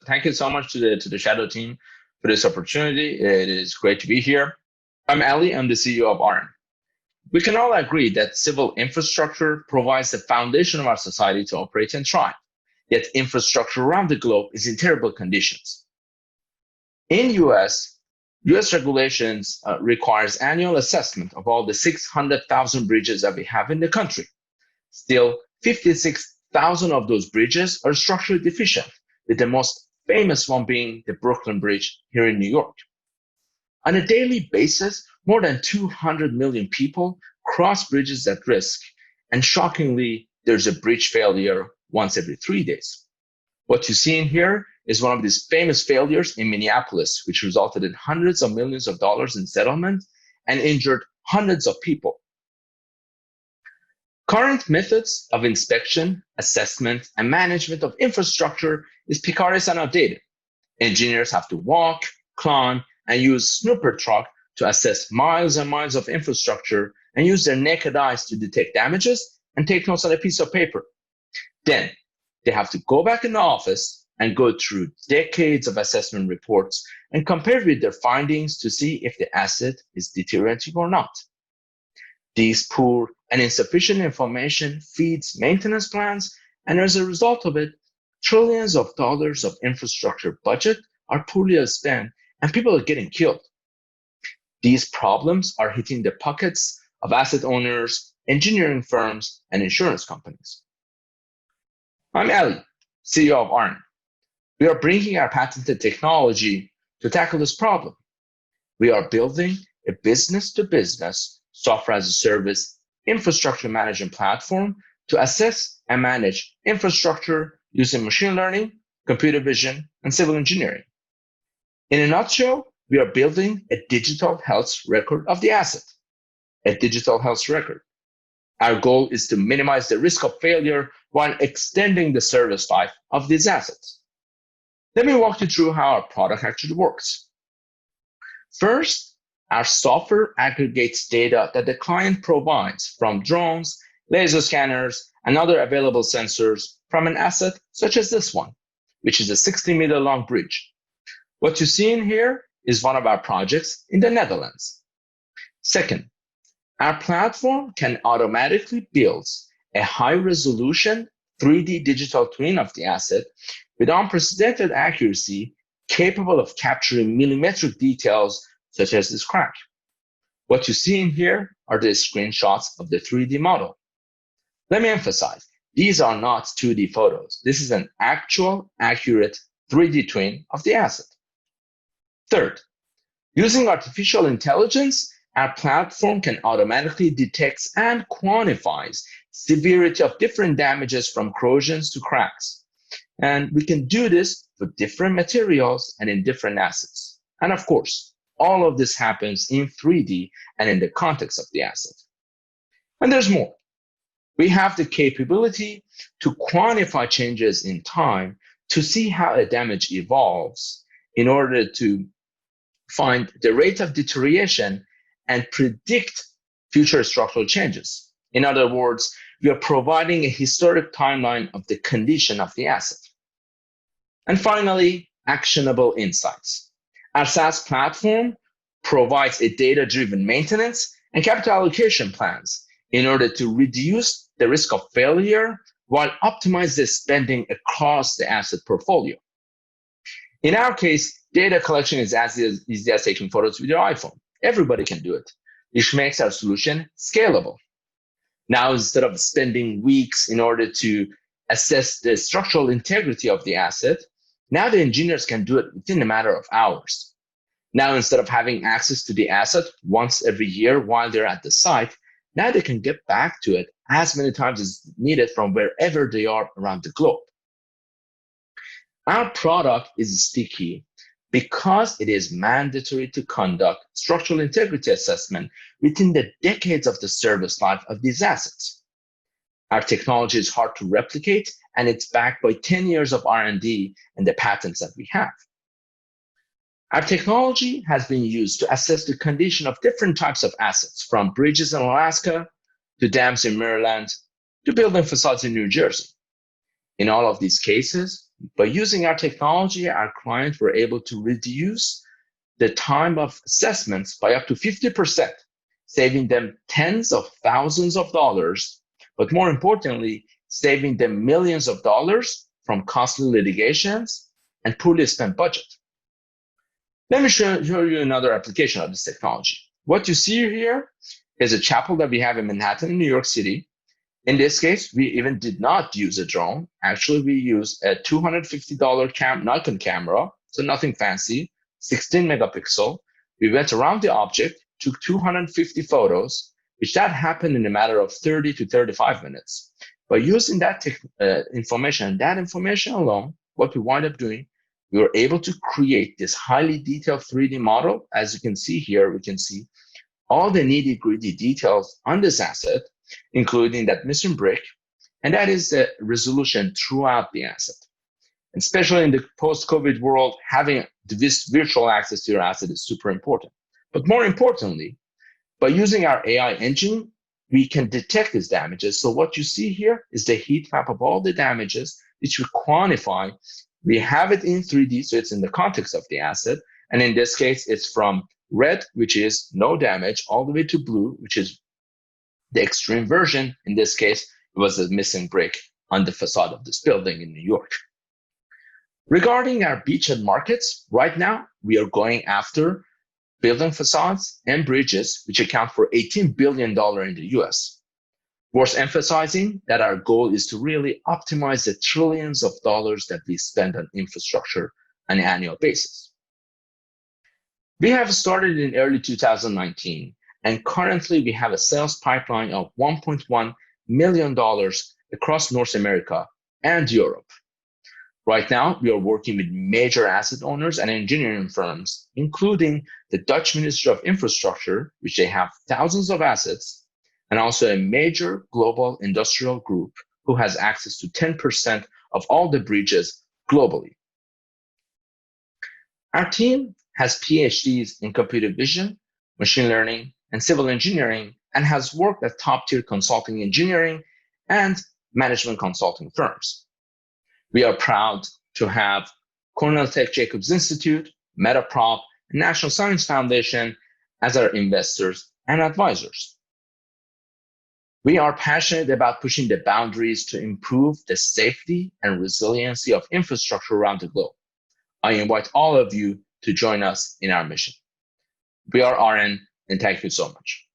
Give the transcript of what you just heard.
thank you so much to the Shadow team for this opportunity. It is great to be here. I'm Ali. I'm the CEO of Aren. We can all agree that civil infrastructure provides the foundation of our society to operate and thrive. Yet infrastructure around the globe is in terrible conditions. In US regulations requires annual assessment of all the 600,000 bridges that we have in the country. Still, 56,000 of those bridges are structurally deficient, with the most famous one being the Brooklyn Bridge here in New York. On a daily basis, more than 200 million people cross bridges at risk, and shockingly, there's a bridge failure once every 3 days. What you see in here is one of these famous failures in Minneapolis, which resulted in hundreds of millions of dollars in settlement and injured hundreds of people. Current methods of inspection, assessment, and management of infrastructure is precarious and outdated. Engineers have to walk, climb, and use snooper truck to assess miles and miles of infrastructure and use their naked eyes to detect damages and take notes on a piece of paper. Then they have to go back in the office and go through decades of assessment reports and compare with their findings to see if the asset is deteriorating or not. These poor and insufficient information feeds maintenance plans, and as a result of it, trillions of dollars of infrastructure budget are poorly spent and people are getting killed. These problems are hitting the pockets of asset owners, engineering firms, and insurance companies. I'm Ali, CEO of Aren. We are bringing our patented technology to tackle this problem. We are building a business-to-business software as a service infrastructure management platform to assess and manage infrastructure using machine learning, computer vision, and civil engineering. In a nutshell, we are building a digital health record of the asset, a digital health record. Our goal is to minimize the risk of failure while extending the service life of these assets. Let me walk you through how our product actually works. First, our software aggregates data that the client provides from drones, laser scanners, and other available sensors from an asset such as this one, which is a 60-meter long bridge. What you see in here is one of our projects in the Netherlands. Second, our platform can automatically build a high-resolution 3D digital twin of the asset with unprecedented accuracy capable of capturing millimetric details such as this crack. What you see in here are the screenshots of the 3D model. Let me emphasize, these are not 2D photos. This is an actual, accurate 3D twin of the asset. Third, using artificial intelligence, our platform can automatically detect and quantifies severity of different damages from corrosions to cracks. And we can do this for different materials and in different assets. And of course, all of this happens in 3D and in the context of the asset. And there's more. We have the capability to quantify changes in time to see how a damage evolves in order to find the rate of deterioration and predict future structural changes. In other words, we are providing a historic timeline of the condition of the asset. And finally, actionable insights. Our SaaS platform provides a data-driven maintenance and capital allocation plans in order to reduce the risk of failure while optimize the spending across the asset portfolio. In our case, data collection is as easy as taking photos with your iPhone. Everybody can do it, which makes our solution scalable. Now, instead of spending weeks in order to assess the structural integrity of the asset, now the engineers can do it within a matter of hours. Now, instead of having access to the asset once every year while they're at the site, now they can get back to it as many times as needed from wherever they are around the globe. Our product is sticky because it is mandatory to conduct structural integrity assessment within the decades of the service life of these assets. Our technology is hard to replicate, and it's backed by 10 years of R&D and the patents that we have. Our technology has been used to assess the condition of different types of assets, from bridges in Alaska to dams in Maryland to building facades in New Jersey. In all of these cases, By using our technology, our clients were able to reduce the time of assessments by up to 50%, saving them tens of thousands of dollars, but more importantly, saving them millions of dollars from costly litigations and poorly spent budget. Let me show you another application of this technology. What you see here is a chapel that we have in Manhattan, in New York City. In this case, we even did not use a drone. Actually, we used a $250 Nikon camera, so nothing fancy, 16 megapixel. We went around the object, took 250 photos, which that happened in a matter of 30 to 35 minutes. By using that information alone, what we wind up doing, we were able to create this highly detailed 3D model. As you can see here, we can see all the nitty-gritty details on this asset, including that missing brick, and that is the resolution throughout the asset. And especially in the post-COVID world, having this virtual access to your asset is super important. But more importantly, by using our AI engine, we can detect these damages. So what you see here is the heat map of all the damages, which we quantify. We have it in 3D, so it's in the context of the asset. And in this case, it's from red, which is no damage, all the way to blue, which is the extreme version. In this case, it was a missing brick on the facade of this building in New York. Regarding our beachhead markets, right now, we are going after building facades and bridges, which account for $18 billion in the US. Worth emphasizing that our goal is to really optimize the trillions of dollars that we spend on infrastructure on an annual basis. We have started in early 2019, and currently we have a sales pipeline of $1.1 million across North America and Europe. Right now, we are working with major asset owners and engineering firms, including the Dutch Ministry of Infrastructure, which they have thousands of assets, and also a major global industrial group who has access to 10% of all the bridges globally. Our team has PhDs in computer vision, machine learning, and civil engineering, and has worked at top-tier consulting engineering and management consulting firms. We are proud to have Cornell Tech Jacobs Institute, Metaprop, and National Science Foundation as our investors and advisors. We are passionate about pushing the boundaries to improve the safety and resiliency of infrastructure around the globe. I invite all of you to join us in our mission. We are Aren, and thank you so much.